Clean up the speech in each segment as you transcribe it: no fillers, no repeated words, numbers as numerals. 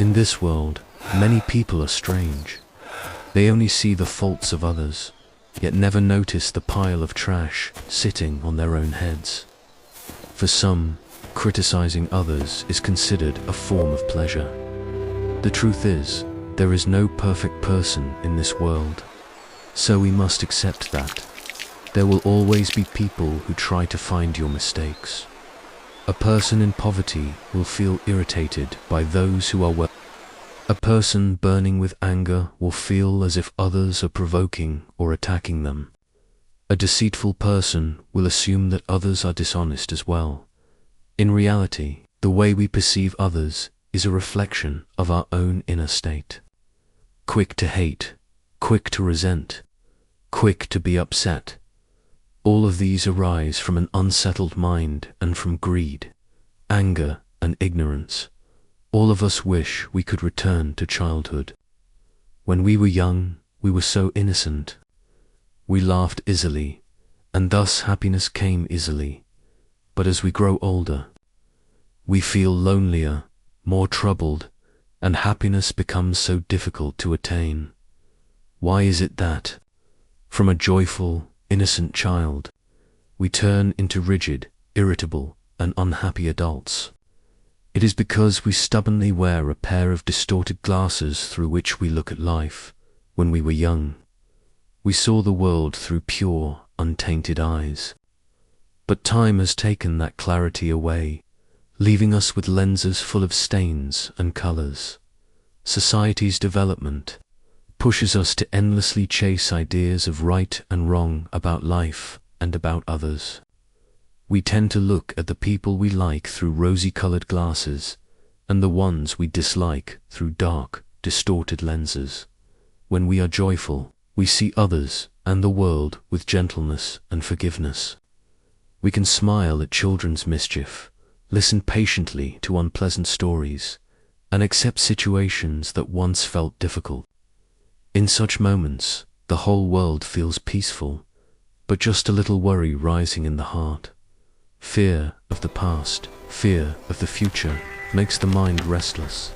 In this world, many people are strange. They only see the faults of others, yet never notice the pile of trash sitting on their own heads. For some, criticizing others is considered a form of pleasure. The truth is, there is no perfect person in this world, so we must accept that. There will always be people who try to find your mistakes. A person in poverty will feel irritated by those who are well. A person burning with anger will feel as if others are provoking or attacking them. A deceitful person will assume that others are dishonest as well. In reality, the way we perceive others is a reflection of our own inner state. Quick to hate, quick to resent, quick to be upset. All of these arise from an unsettled mind and from greed, anger, and ignorance. All of us wish we could return to childhood. When we were young, we were so innocent. We laughed easily, and thus happiness came easily. But as we grow older, we feel lonelier, more troubled, and happiness becomes so difficult to attain. Why is it that, from a joyful, innocent child, we turn into rigid, irritable, and unhappy adults? It is because we stubbornly wear a pair of distorted glasses through which we look at life. When we were young, we saw the world through pure, untainted eyes. But time has taken that clarity away, leaving us with lenses full of stains and colors. Society's development pushes us to endlessly chase ideas of right and wrong about life and about others. We tend to look at the people we like through rosy-colored glasses, and the ones we dislike through dark, distorted lenses. When we are joyful, we see others and the world with gentleness and forgiveness. We can smile at children's mischief, listen patiently to unpleasant stories, and accept situations that once felt difficult. In such moments, the whole world feels peaceful, but just a little worry rising in the heart. Fear of the past, fear of the future, makes the mind restless.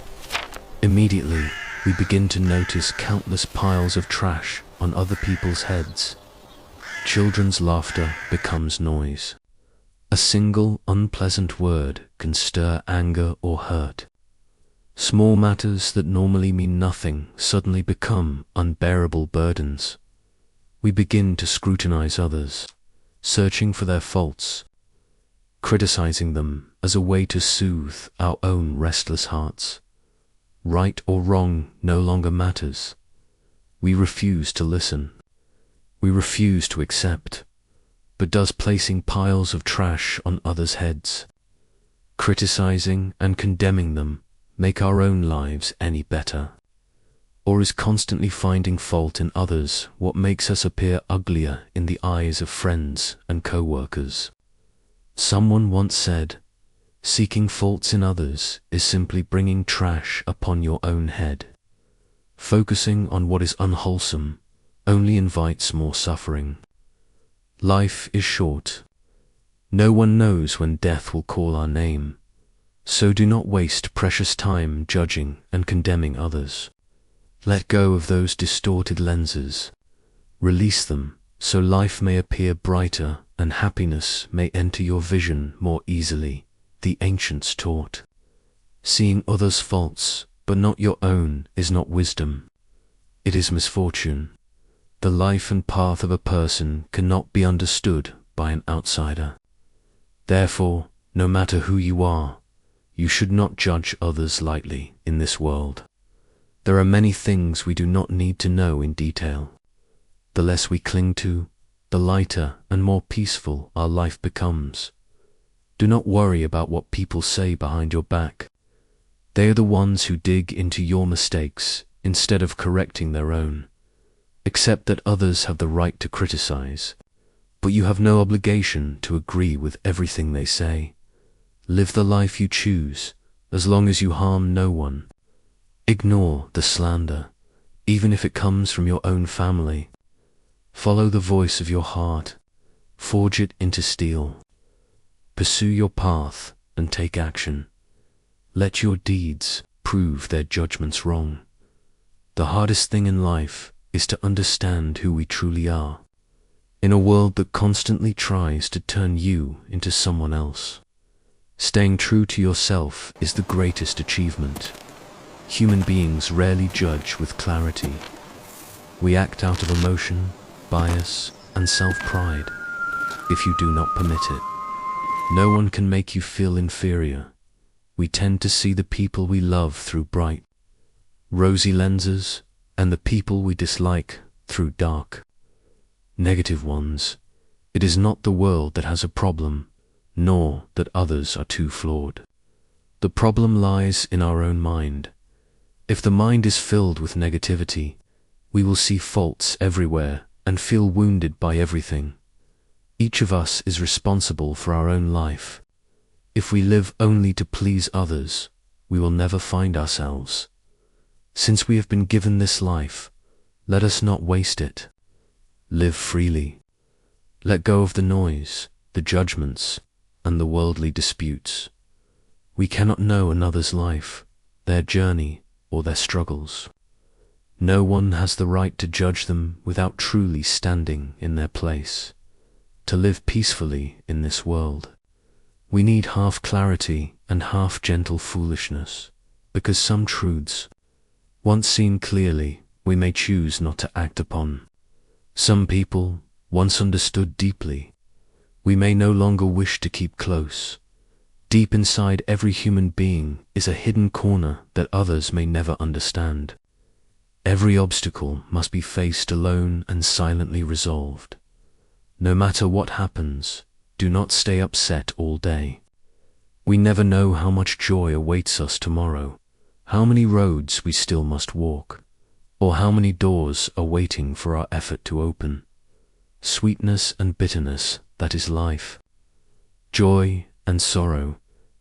Immediately, we begin to notice countless piles of trash on other people's heads. Children's laughter becomes noise. A single unpleasant word can stir anger or hurt. Small matters that normally mean nothing suddenly become unbearable burdens. We begin to scrutinize others, searching for their faults, criticizing them as a way to soothe our own restless hearts. Right or wrong no longer matters. We refuse to listen. We refuse to accept. But does placing piles of trash on others' heads, criticizing and condemning them, make our own lives any better? Or is constantly finding fault in others what makes us appear uglier in the eyes of friends and co-workers? Someone once said, seeking faults in others is simply bringing trash upon your own head. Focusing on what is unwholesome only invites more suffering. Life is short. No one knows when death will call our name, so do not waste precious time judging and condemning others. Let go of those distorted lenses. Release them so life may appear brighter and happiness may enter your vision more easily, the ancients taught. Seeing others' faults, but not your own, is not wisdom. It is misfortune. The life and path of a person cannot be understood by an outsider. Therefore, no matter who you are, you should not judge others lightly in this world. There are many things we do not need to know in detail. The less we cling to, the lighter and more peaceful our life becomes. Do not worry about what people say behind your back. They are the ones who dig into your mistakes instead of correcting their own. Accept that others have the right to criticize, but you have no obligation to agree with everything they say. Live the life you choose, as long as you harm no one. Ignore the slander, even if it comes from your own family. Follow the voice of your heart, forge it into steel. Pursue your path and take action. Let your deeds prove their judgments wrong. The hardest thing in life is to understand who we truly are, in a world that constantly tries to turn you into someone else. Staying true to yourself is the greatest achievement. Human beings rarely judge with clarity. We act out of emotion, bias, and self-pride, if you do not permit it. No one can make you feel inferior. We tend to see the people we love through bright, rosy lenses, and the people we dislike through dark, negative ones. It is not the world that has a problem, nor that others are too flawed. The problem lies in our own mind. If the mind is filled with negativity, we will see faults everywhere and feel wounded by everything. Each of us is responsible for our own life. If we live only to please others, we will never find ourselves. Since we have been given this life, let us not waste it. Live freely. Let go of the noise, the judgments, and the worldly disputes. We cannot know another's life, their journey, or their struggles. No one has the right to judge them without truly standing in their place. To live peacefully in this world, we need half clarity and half gentle foolishness, because some truths, once seen clearly, we may choose not to act upon. Some people, once understood deeply, we may no longer wish to keep close. Deep inside every human being is a hidden corner that others may never understand. Every obstacle must be faced alone and silently resolved. No matter what happens, do not stay upset all day. We never know how much joy awaits us tomorrow, how many roads we still must walk, or how many doors are waiting for our effort to open. Sweetness and bitterness, that is life. Joy and sorrow,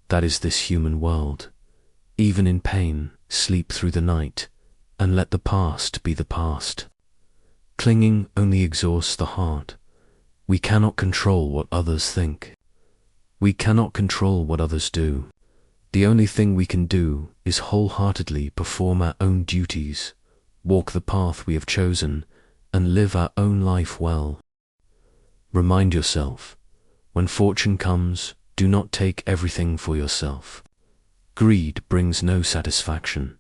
that is this human world. Even in pain, sleep through the night, and let the past be the past. Clinging only exhausts the heart. We cannot control what others think. We cannot control what others do. The only thing we can do is wholeheartedly perform our own duties, walk the path we have chosen, and live our own life well. Remind yourself, when fortune comes, do not take everything for yourself. Greed brings no satisfaction.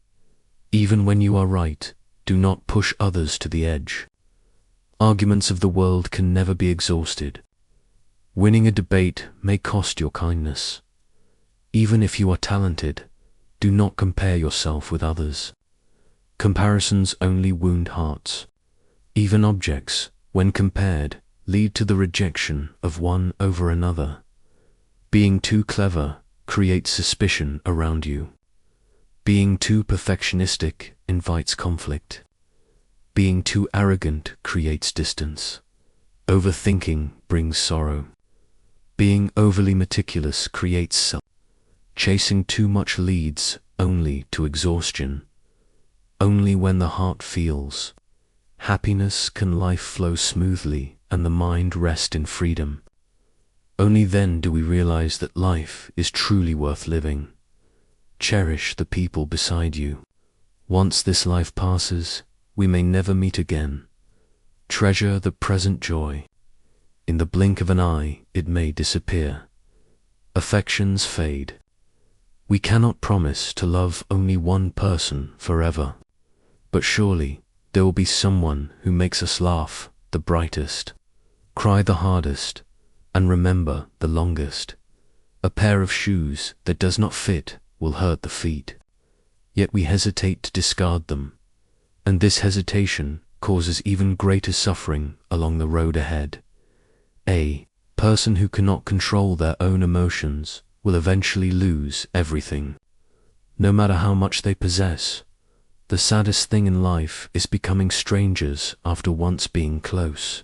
Even when you are right, do not push others to the edge. Arguments of the world can never be exhausted. Winning a debate may cost your kindness. Even if you are talented, do not compare yourself with others. Comparisons only wound hearts. Even objects, when compared, lead to the rejection of one over another. Being too clever creates suspicion around you. Being too perfectionistic invites conflict. Being too arrogant creates distance. Overthinking brings sorrow. Being overly meticulous creates self. Chasing too much leads only to exhaustion. Only when the heart feels happiness can life flow smoothly and the mind rest in freedom. Only then do we realize that life is truly worth living. Cherish the people beside you. Once this life passes, we may never meet again. Treasure the present joy. In the blink of an eye, it may disappear. Affections fade. We cannot promise to love only one person forever, but surely there will be someone who makes us laugh the brightest, cry the hardest, and remember the longest. A pair of shoes that does not fit will hurt the feet, yet we hesitate to discard them, and this hesitation causes even greater suffering along the road ahead. A person who cannot control their own emotions will eventually lose everything. No matter how much they possess, the saddest thing in life is becoming strangers after once being close.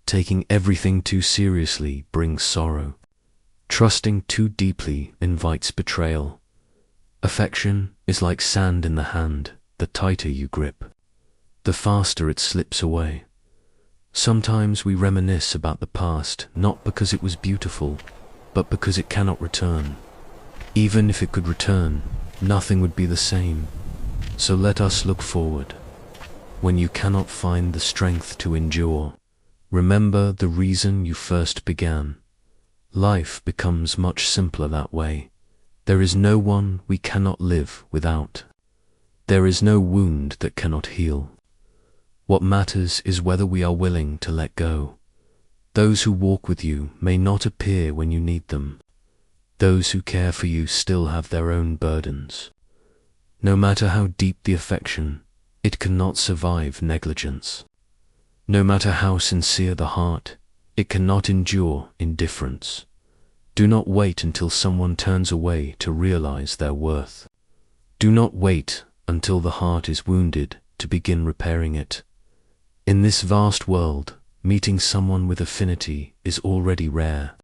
Taking everything too seriously brings sorrow. Trusting too deeply invites betrayal. Affection is like sand in the hand. The tighter you grip, the faster it slips away. Sometimes we reminisce about the past not because it was beautiful, but because it cannot return. Even if it could return, nothing would be the same. So let us look forward. When you cannot find the strength to endure, remember the reason you first began. Life becomes much simpler that way. There is no one we cannot live without. There is no wound that cannot heal. What matters is whether we are willing to let go. Those who walk with you may not appear when you need them. Those who care for you still have their own burdens. No matter how deep the affection, it cannot survive negligence. No matter how sincere the heart, it cannot endure indifference. Do not wait until someone turns away to realize their worth. Do not wait until the heart is wounded to begin repairing it. In this vast world, meeting someone with affinity is already rare.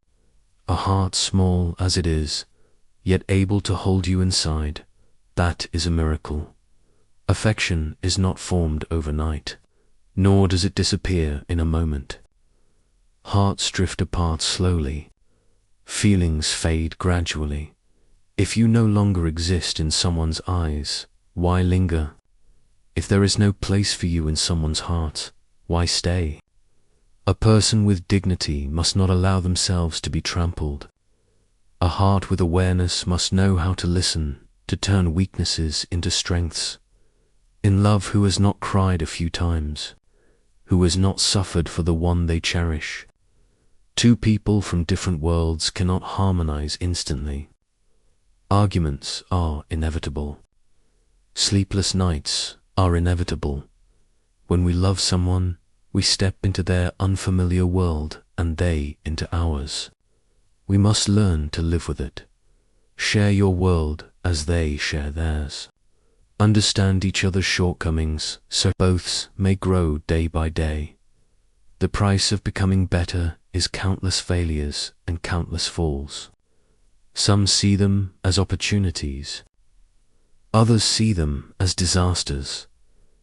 A heart small as it is, yet able to hold you inside, that is a miracle. Affection is not formed overnight, nor does it disappear in a moment. Hearts drift apart slowly. Feelings fade gradually. If you no longer exist in someone's eyes, why linger? If there is no place for you in someone's heart, why stay? A person with dignity must not allow themselves to be trampled. A heart with awareness must know how to listen, to turn weaknesses into strengths. In love, who has not cried a few times? Who has not suffered for the one they cherish? Two people from different worlds cannot harmonize instantly. Arguments are inevitable. Sleepless nights are inevitable. When we love someone, we step into their unfamiliar world and they into ours. We must learn to live with it. Share your world as they share theirs. Understand each other's shortcomings so both may grow day by day. The price of becoming better is countless failures and countless falls. Some see them as opportunities. Others see them as disasters.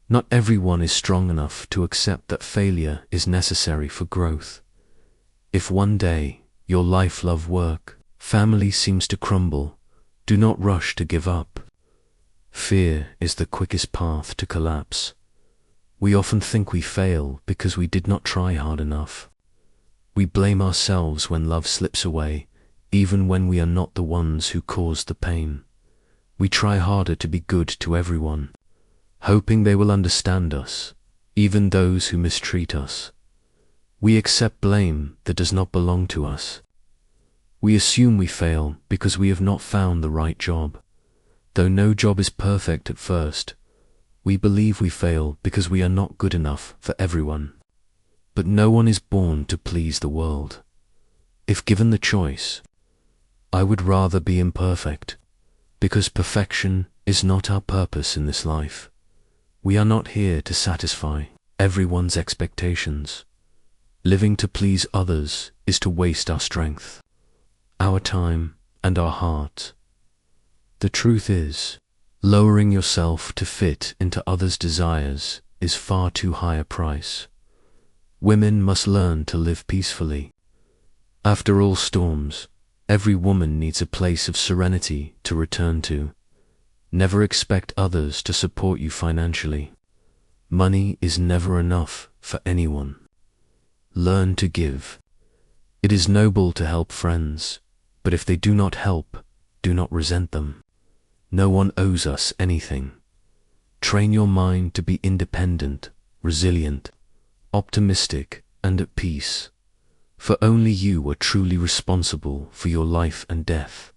Not everyone is strong enough to accept that failure is necessary for growth. If one day your life, love, work, family seems to crumble, do not rush to give up. Fear is the quickest path to collapse. We often think we fail because we did not try hard enough. We blame ourselves when love slips away, even when we are not the ones who caused the pain. We try harder to be good to everyone, hoping they will understand us, even those who mistreat us. We accept blame that does not belong to us. We assume we fail because we have not found the right job. Though no job is perfect at first, we believe we fail because we are not good enough for everyone. But no one is born to please the world. If given the choice, I would rather be imperfect, because perfection is not our purpose in this life. We are not here to satisfy everyone's expectations. Living to please others is to waste our strength, our time, and our heart. The truth is, lowering yourself to fit into others' desires is far too high a price. Women must learn to live peacefully. After all storms, every woman needs a place of serenity to return to. Never expect others to support you financially. Money is never enough for anyone. Learn to give. It is noble to help friends, but if they do not help, do not resent them. No one owes us anything. Train your mind to be independent, resilient, optimistic, and at peace. For only you are truly responsible for your life and death.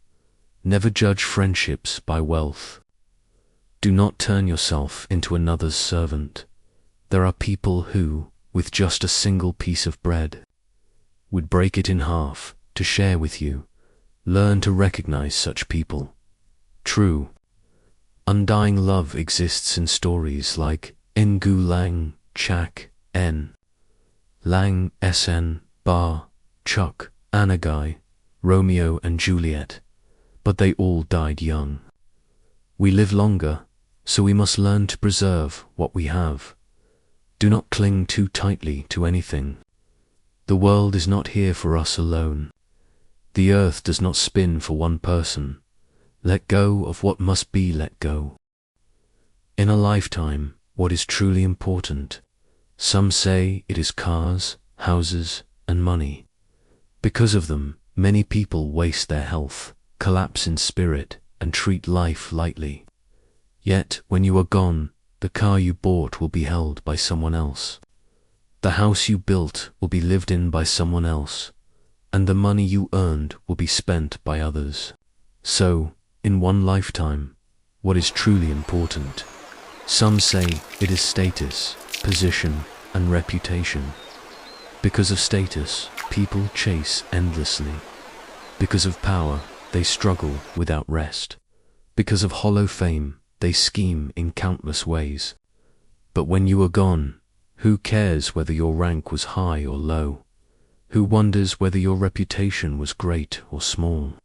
Never judge friendships by wealth. Do not turn yourself into another's servant. There are people who, with just a single piece of bread, would break it in half to share with you. Learn to recognize such people. True, undying love exists in stories like Ngu Lang Chak En, Lang Sn Ba Chuk Anagai, Romeo and Juliet, but they all died young. We live longer, so we must learn to preserve what we have. Do not cling too tightly to anything. The world is not here for us alone. The earth does not spin for one person. Let go of what must be let go. In a lifetime, what is truly important? Some say it is cars, houses, and money. Because of them, many people waste their health, collapse in spirit, and treat life lightly. Yet, when you are gone, the car you bought will be held by someone else. The house you built will be lived in by someone else, and the money you earned will be spent by others. So, in one lifetime, what is truly important? Some say it is status, position, and reputation. Because of status, people chase endlessly. Because of power, they struggle without rest. Because of hollow fame, they scheme in countless ways. But when you are gone, who cares whether your rank was high or low? Who wonders whether your reputation was great or small?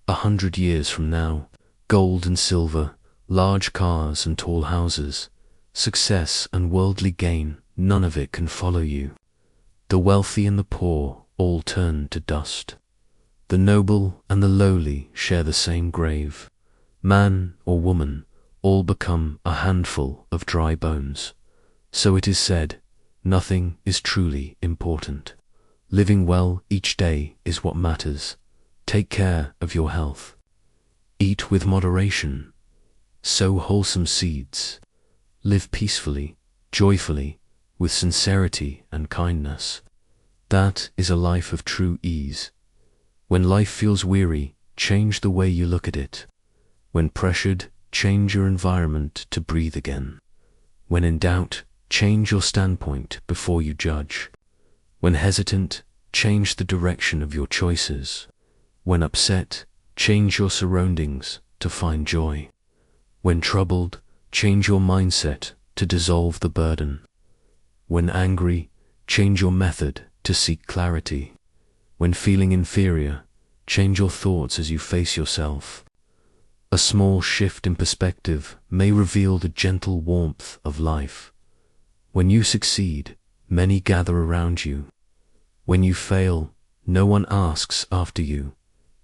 100 years from now, gold and silver, large cars and tall houses, success and worldly gain, none of it can follow you. The wealthy and the poor all turn to dust. The noble and the lowly share the same grave. Man or woman, all become a handful of dry bones. So it is said, nothing is truly important. Living well each day is what matters. Take care of your health. Eat with moderation. Sow wholesome seeds. Live peacefully, joyfully, with sincerity and kindness. That is a life of true ease. When life feels weary, change the way you look at it. When pressured, change your environment to breathe again. When in doubt, change your standpoint before you judge. When hesitant, change the direction of your choices. When upset, change your surroundings to find joy. When troubled, change your mindset to dissolve the burden. When angry, change your method to seek clarity. When feeling inferior, change your thoughts as you face yourself. A small shift in perspective may reveal the gentle warmth of life. When you succeed, many gather around you. When you fail, no one asks after you.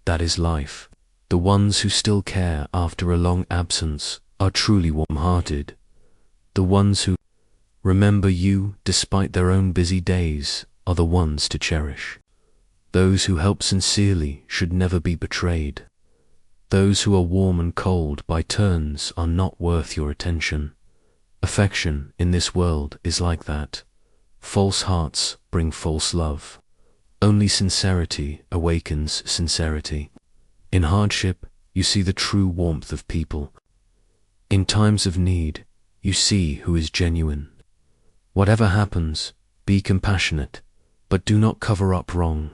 That is life. The ones who still care after a long absence are truly warm-hearted. The ones who remember you despite their own busy days are the ones to cherish. Those who help sincerely should never be betrayed. Those who are warm and cold by turns are not worth your attention. Affection in this world is like that. False hearts bring false love. Only sincerity awakens sincerity. In hardship, you see the true warmth of people. In times of need, you see who is genuine. Whatever happens, be compassionate, but do not cover up wrong.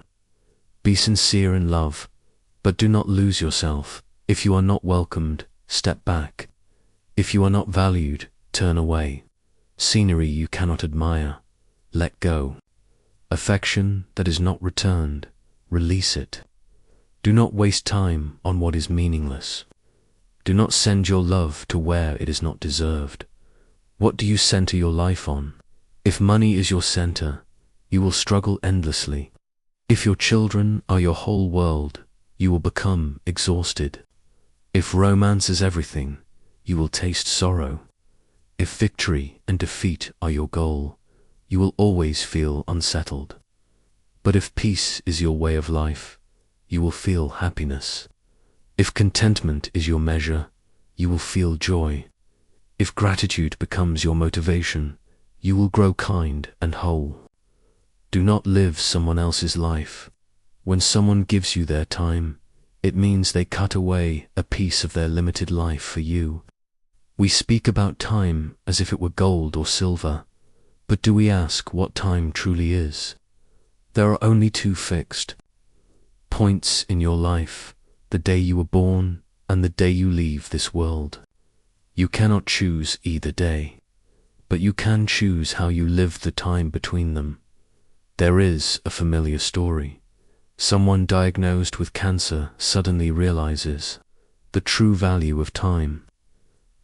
Be sincere in love, but do not lose yourself. If you are not welcomed, step back. If you are not valued, turn away. Scenery you cannot admire, let go. Affection that is not returned, release it. Do not waste time on what is meaningless. Do not send your love to where it is not deserved. What do you center your life on? If money is your center, you will struggle endlessly. If your children are your whole world, you will become exhausted. If romance is everything, you will taste sorrow. If victory and defeat are your goal, you will always feel unsettled. But if peace is your way of life, you will feel happiness. If contentment is your measure, you will feel joy. If gratitude becomes your motivation, you will grow kind and whole. Do not live someone else's life. When someone gives you their time, it means they cut away a piece of their limited life for you. We speak about time as if it were gold or silver, but do we ask what time truly is? There are only two fixed points in your life: the day you were born and the day you leave this world. You cannot choose either day, but you can choose how you live the time between them. There is a familiar story. Someone diagnosed with cancer suddenly realizes the true value of time.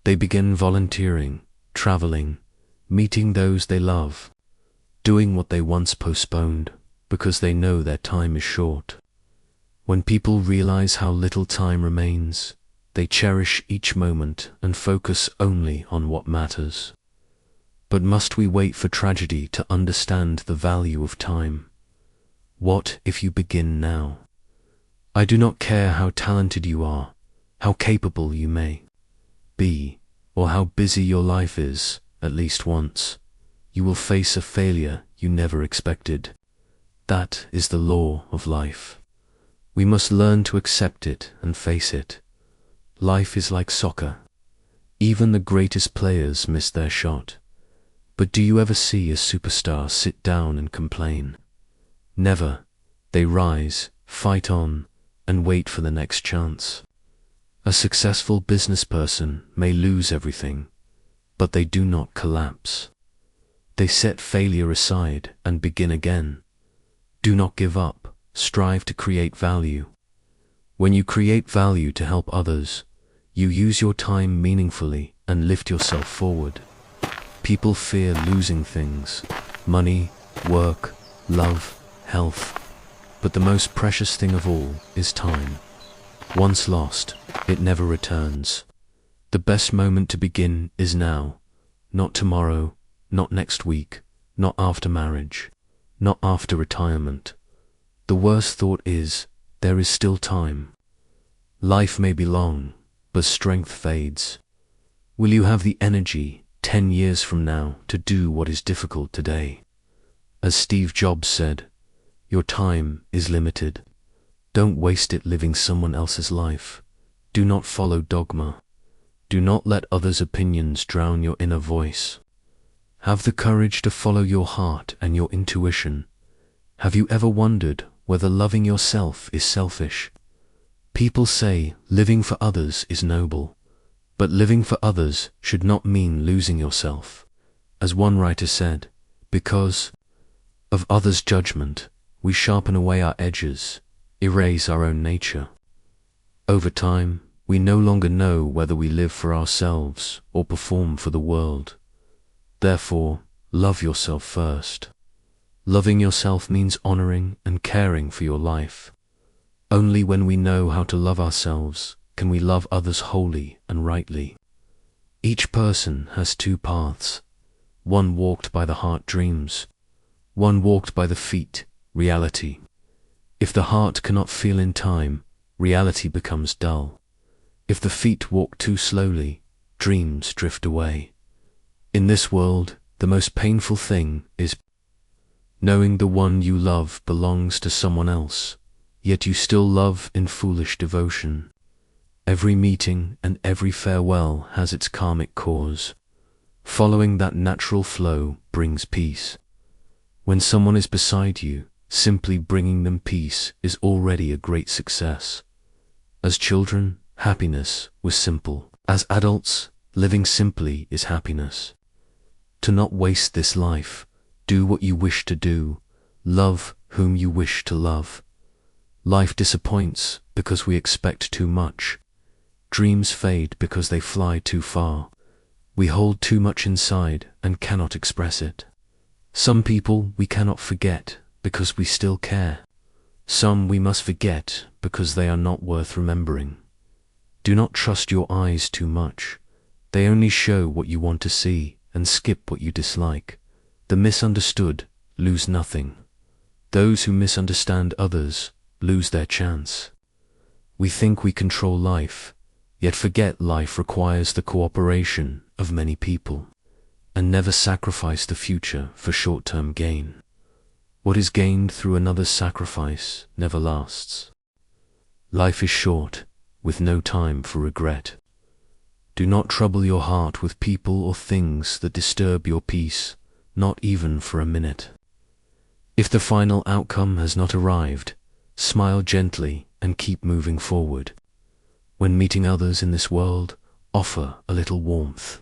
They begin volunteering, traveling, meeting those they love, doing what they once postponed because they know their time is short. When people realize how little time remains, They cherish each moment and focus only on what matters. But must we wait for tragedy to understand the value of time? What if you begin now? I do not care how talented you are, how capable you may be, or how busy your life is. At least once, you will face a failure you never expected. That is the law of life. We must learn to accept it and face it. Life is like soccer. Even the greatest players miss their shot. But do you ever see a superstar sit down and complain? Never. They rise, fight on, and wait for the next chance. A successful business person may lose everything, but they do not collapse. They set failure aside and begin again. Do not give up. Strive to create value. When you create value to help others, you use your time meaningfully and lift yourself forward. People fear losing things: money, work, love, health. But the most precious thing of all is time. Once lost, it never returns. The best moment to begin is now, not tomorrow, not next week, not after marriage, not after retirement. The worst thought is, there is still time. Life may be long, but strength fades. Will you have the energy 10 years from now to do what is difficult today? As Steve Jobs said, your time is limited. Don't waste it living someone else's life. Do not follow dogma. Do not let others' opinions drown your inner voice. Have the courage to follow your heart and your intuition. Have you ever wondered whether loving yourself is selfish? People say living for others is noble, but living for others should not mean losing yourself. As one writer said, because of others' judgment, we sharpen away our edges, erase our own nature. Over time, we no longer know whether we live for ourselves or perform for the world. Therefore, love yourself first. Loving yourself means honoring and caring for your life. Only when we know how to love ourselves can we love others wholly and rightly. Each person has two paths. One walked by the heart, dreams. One walked by the feet, reality. If the heart cannot feel in time, reality becomes dull. If the feet walk too slowly, dreams drift away. In this world, the most painful thing is knowing the one you love belongs to someone else, yet you still love in foolish devotion. Every meeting and every farewell has its karmic cause. Following that natural flow brings peace. When someone is beside you, simply bringing them peace is already a great success. As children, happiness was simple. As adults, living simply is happiness. To not waste this life, do what you wish to do, love whom you wish to love. Life disappoints because we expect too much. Dreams fade because they fly too far. We hold too much inside and cannot express it. Some people we cannot forget because we still care. Some we must forget because they are not worth remembering. Do not trust your eyes too much. They only show what you want to see and skip what you dislike. The misunderstood lose nothing. Those who misunderstand others lose their chance. We think we control life, yet forget life requires the cooperation of many people, and never sacrifice the future for short-term gain. What is gained through another's sacrifice never lasts. Life is short, with no time for regret. Do not trouble your heart with people or things that disturb your peace, not even for a minute. If the final outcome has not arrived, smile gently and keep moving forward. When meeting others in this world, offer a little warmth.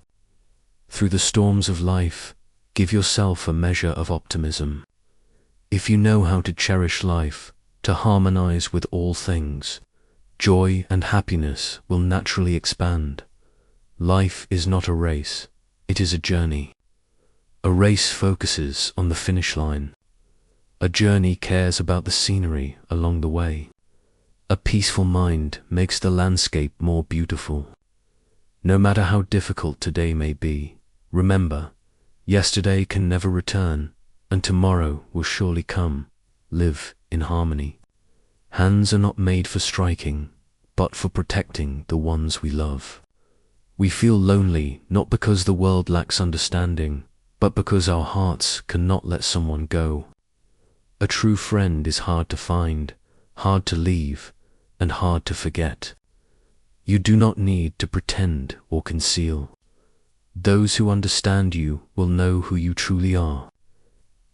Through the storms of life, give yourself a measure of optimism. If you know how to cherish life, to harmonize with all things, joy and happiness will naturally expand. Life is not a race, it is a journey. A race focuses on the finish line. A journey cares about the scenery along the way. A peaceful mind makes the landscape more beautiful. No matter how difficult today may be, remember, yesterday can never return, and tomorrow will surely come. Live in harmony. Hands are not made for striking, but for protecting the ones we love. We feel lonely not because the world lacks understanding, but because our hearts cannot let someone go. A true friend is hard to find, hard to leave, and hard to forget. You do not need to pretend or conceal. Those who understand you will know who you truly are.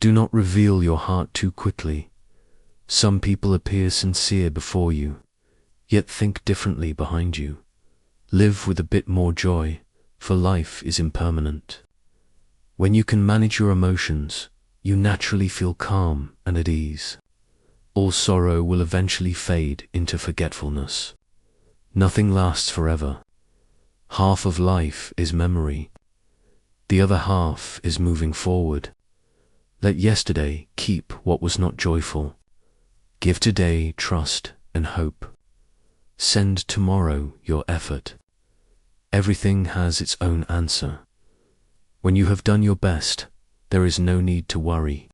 Do not reveal your heart too quickly. Some people appear sincere before you, yet think differently behind you. Live with a bit more joy, for life is impermanent. When you can manage your emotions, you naturally feel calm and at ease. All sorrow will eventually fade into forgetfulness. Nothing lasts forever. Half of life is memory. The other half is moving forward. Let yesterday keep what was not joyful. Give today trust and hope. Send tomorrow your effort. Everything has its own answer. When you have done your best, there is no need to worry.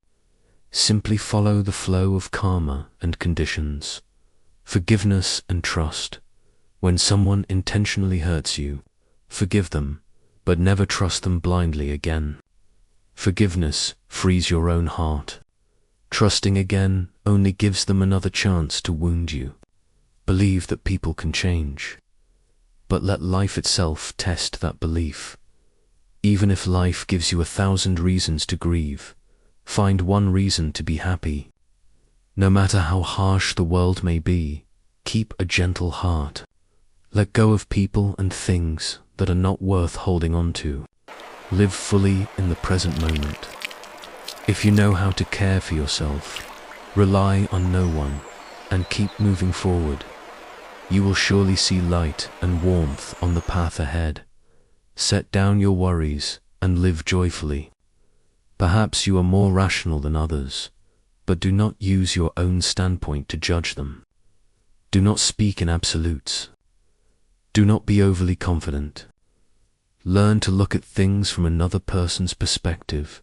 Simply follow the flow of karma and conditions, forgiveness and trust. When someone intentionally hurts you, forgive them, but never trust them blindly again. Forgiveness frees your own heart. Trusting again only gives them another chance to wound you. Believe that people can change, but let life itself test that belief. Even if life gives you 1,000 reasons to grieve, find one reason to be happy. No matter how harsh the world may be, keep a gentle heart. Let go of people and things that are not worth holding on to. Live fully in the present moment. If you know how to care for yourself, rely on no one, and keep moving forward, you will surely see light and warmth on the path ahead. Set down your worries and live joyfully. Perhaps you are more rational than others, but do not use your own standpoint to judge them. Do not speak in absolutes. Do not be overly confident. Learn to look at things from another person's perspective.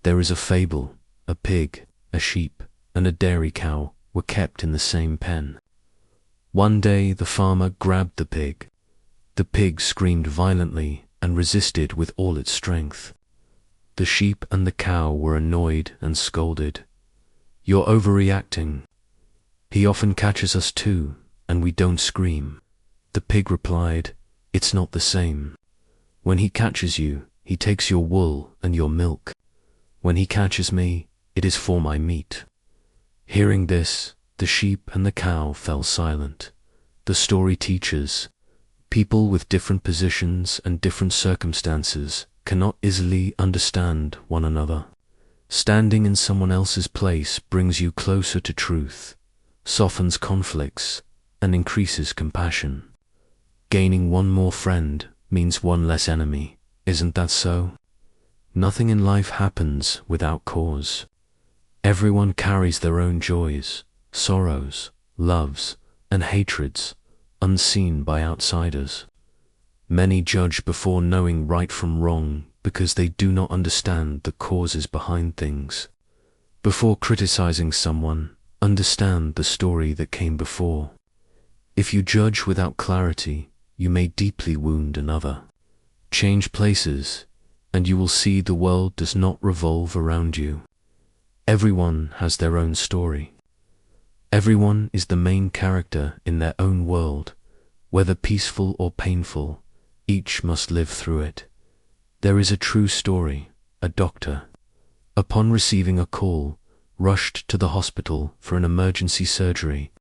There is a fable: a pig, a sheep, and a dairy cow were kept in the same pen. One day the farmer grabbed the pig. The pig screamed violently and resisted with all its strength. The sheep and the cow were annoyed and scolded. "You're overreacting. He often catches us too, and we don't scream." The pig replied, "It's not the same. When he catches you, he takes your wool and your milk. When he catches me, it is for my meat." Hearing this, the sheep and the cow fell silent. The story teaches, people with different positions and different circumstances cannot easily understand one another. Standing in someone else's place brings you closer to truth, softens conflicts, and increases compassion. Gaining one more friend means one less enemy, isn't that so? Nothing in life happens without cause. Everyone carries their own joys, sorrows, loves, and hatreds, unseen by outsiders. Many judge before knowing right from wrong because they do not understand the causes behind things. Before criticizing someone, understand the story that came before. If you judge without clarity, you may deeply wound another. Change places, and you will see the world does not revolve around you. Everyone has their own story. Everyone is the main character in their own world. Whether peaceful or painful, each must live through it. There is a true story. A doctor, upon receiving a call, rushed to the hospital for an emergency surgery.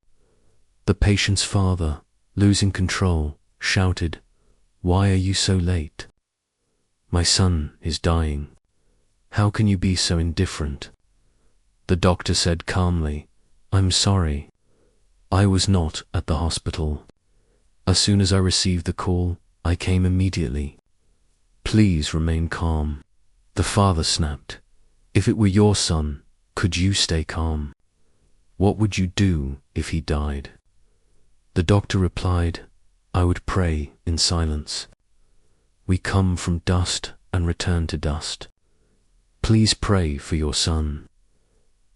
The patient's father, losing control, shouted, "Why are you so late? My son is dying. How can you be so indifferent?" The doctor said calmly, "I'm sorry. I was not at the hospital. As soon as I received the call, I came immediately. Please remain calm." The father snapped, "If it were your son, could you stay calm? What would you do if he died?" The doctor replied, "I would pray in silence. We come from dust and return to dust. Please pray for your son."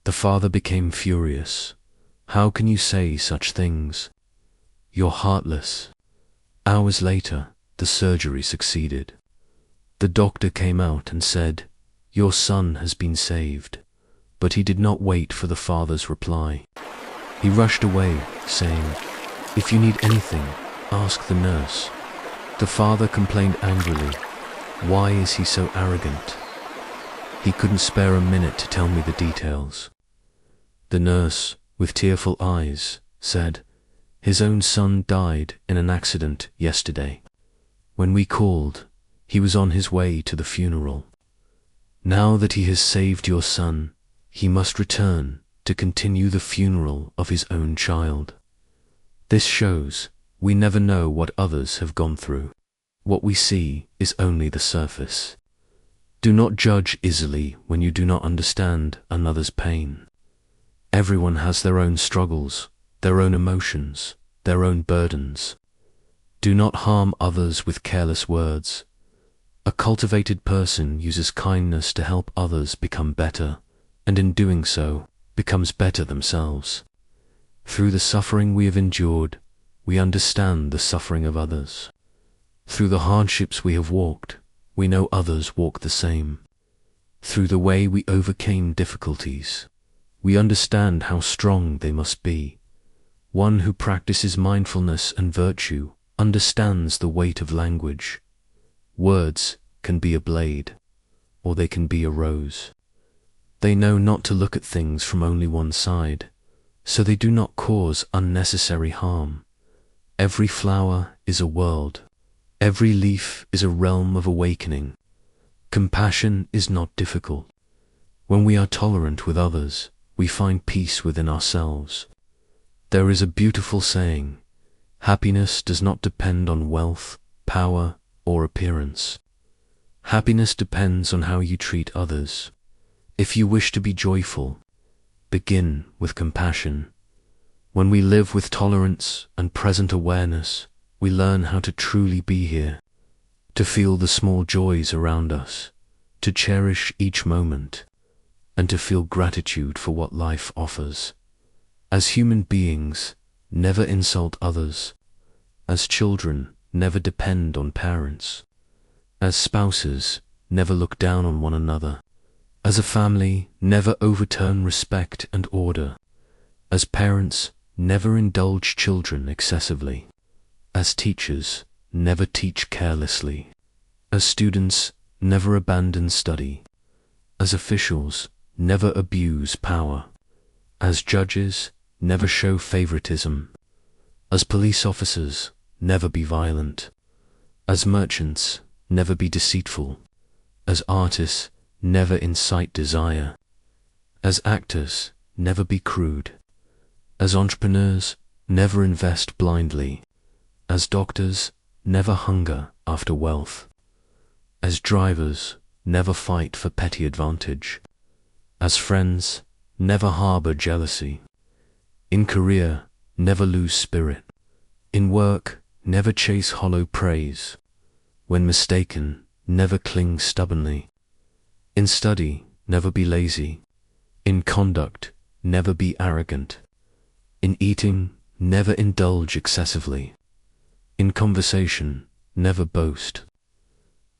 The father became furious. "How can you say such things? You're heartless." Hours later, the surgery succeeded. The doctor came out and said, "Your son has been saved." But he did not wait for the father's reply. He rushed away, saying, "If you need anything, ask the nurse." The father complained angrily, "Why is he so arrogant? He couldn't spare a minute to tell me the details." The nurse, with tearful eyes, said, "His own son died in an accident yesterday. When we called, he was on his way to the funeral. Now that he has saved your son, he must return to continue the funeral of his own child." This shows we never know what others have gone through. What we see is only the surface. Do not judge easily when you do not understand another's pain. Everyone has their own struggles, their own emotions, their own burdens. Do not harm others with careless words. A cultivated person uses kindness to help others become better, and in doing so, becomes better themselves. Through the suffering we have endured, we understand the suffering of others. Through the hardships we have walked, we know others walk the same. Through the way we overcame difficulties, we understand how strong they must be. One who practices mindfulness and virtue understands the weight of language. Words can be a blade, or they can be a rose. They know not to look at things from only one side, so they do not cause unnecessary harm. Every flower is a world. Every leaf is a realm of awakening. Compassion is not difficult. When we are tolerant with others, we find peace within ourselves. There is a beautiful saying, "Happiness does not depend on wealth, power, or appearance. Happiness depends on how you treat others." If you wish to be joyful, begin with compassion. When we live with tolerance and present awareness, we learn how to truly be here, to feel the small joys around us, to cherish each moment, and to feel gratitude for what life offers. As human beings, never insult others. As children, never depend on parents. As spouses, never look down on one another. As a family, never overturn respect and order. As parents, never indulge children excessively. As teachers, never teach carelessly. As students, never abandon study. As officials, never abuse power. As judges, never show favoritism. As police officers, never be violent. As merchants, never be deceitful. As artists, never incite desire. As actors, never be crude. As entrepreneurs, never invest blindly. As doctors, never hunger after wealth. As drivers, never fight for petty advantage. As friends, never harbor jealousy. In career, never lose spirit. In work, never chase hollow praise. When mistaken, never cling stubbornly. In study, never be lazy. In conduct, never be arrogant. In eating, never indulge excessively. In conversation, never boast.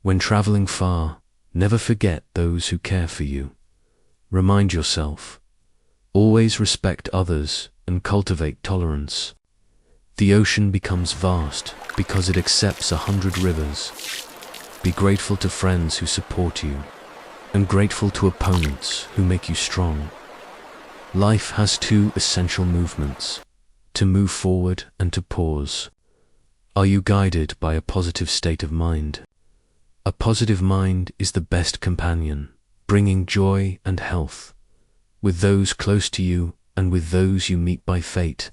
When traveling far, never forget those who care for you. Remind yourself, always respect others and cultivate tolerance. The ocean becomes vast because it accepts 100 rivers. Be grateful to friends who support you, and grateful to opponents who make you strong. Life has two essential movements, to move forward and to pause. Are you guided by a positive state of mind? A positive mind is the best companion, bringing joy and health. With those close to you and with those you meet by fate,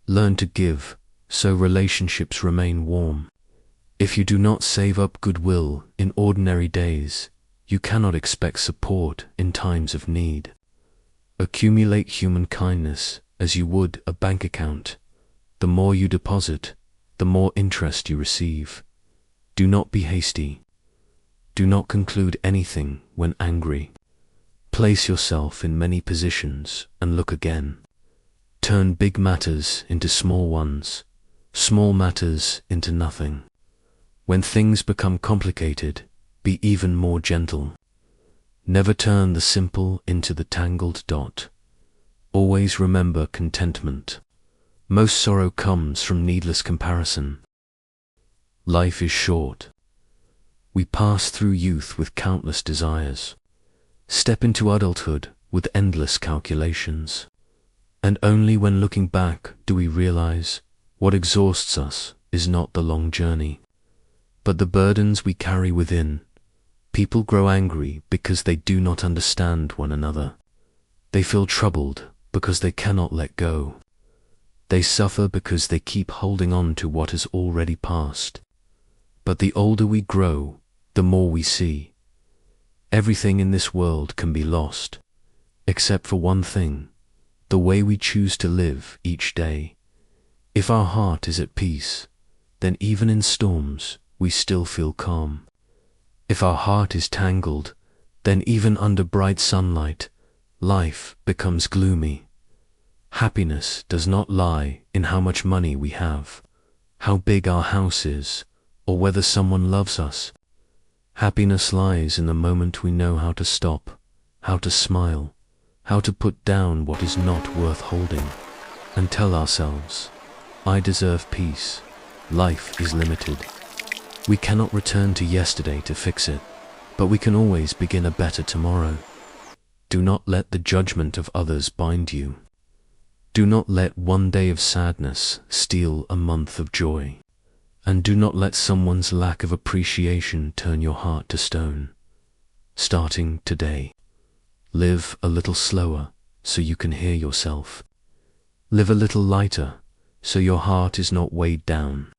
learn to give, so relationships remain warm. If you do not save up goodwill in ordinary days, you cannot expect support in times of need. Accumulate human kindness as you would a bank account. The more you deposit, the more interest you receive. Do not be hasty. Do not conclude anything when angry. Place yourself in many positions and look again. Turn big matters into small ones, small matters into nothing. When things become complicated, be even more gentle. Never turn the simple into the tangled dot. Always remember contentment. Most sorrow comes from needless comparison. Life is short. We pass through youth with countless desires, step into adulthood with endless calculations, and only when looking back do we realize what exhausts us is not the long journey, but the burdens we carry within. People grow angry because they do not understand one another. They feel troubled because they cannot let go. They suffer because they keep holding on to what has already passed. But the older we grow, the more we see. Everything in this world can be lost, except for one thing, the way we choose to live each day. If our heart is at peace, then even in storms, we still feel calm. If our heart is tangled, then even under bright sunlight, life becomes gloomy. Happiness does not lie in how much money we have, how big our house is, or whether someone loves us. Happiness lies in the moment we know how to stop, how to smile, how to put down what is not worth holding, and tell ourselves, I deserve peace. Life is limited. We cannot return to yesterday to fix it, but we can always begin a better tomorrow. Do not let the judgment of others bind you. Do not let one day of sadness steal a month of joy. And do not let someone's lack of appreciation turn your heart to stone. Starting today, live a little slower so you can hear yourself. Live a little lighter so your heart is not weighed down.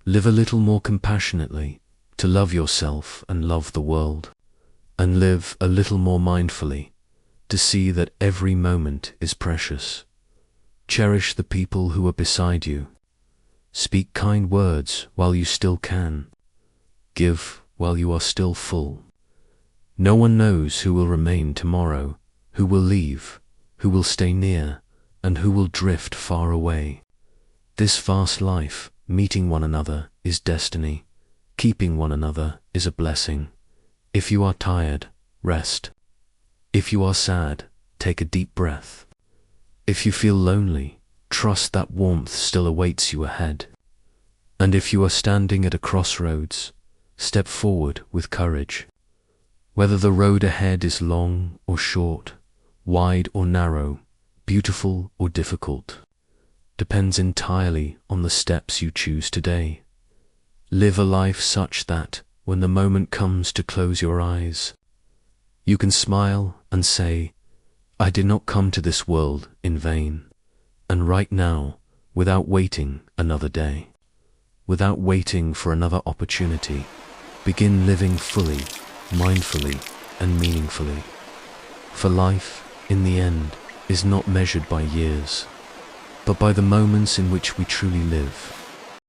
Live a little more compassionately to love yourself and love the world. And live a little more mindfully to see that every moment is precious. Cherish the people who are beside you. Speak kind words while you still can. Give while you are still full. No one knows who will remain tomorrow, who will leave, who will stay near, and who will drift far away. This vast life, meeting one another, is destiny. Keeping one another is a blessing. If you are tired, rest. If you are sad, take a deep breath. If you feel lonely, trust that warmth still awaits you ahead. And if you are standing at a crossroads, step forward with courage. Whether the road ahead is long or short, wide or narrow, beautiful or difficult, depends entirely on the steps you choose today. Live a life such that, when the moment comes to close your eyes, you can smile and say, I did not come to this world in vain. And right now, without waiting another day, without waiting for another opportunity, begin living fully, mindfully, and meaningfully. For life, in the end, is not measured by years, but by the moments in which we truly live.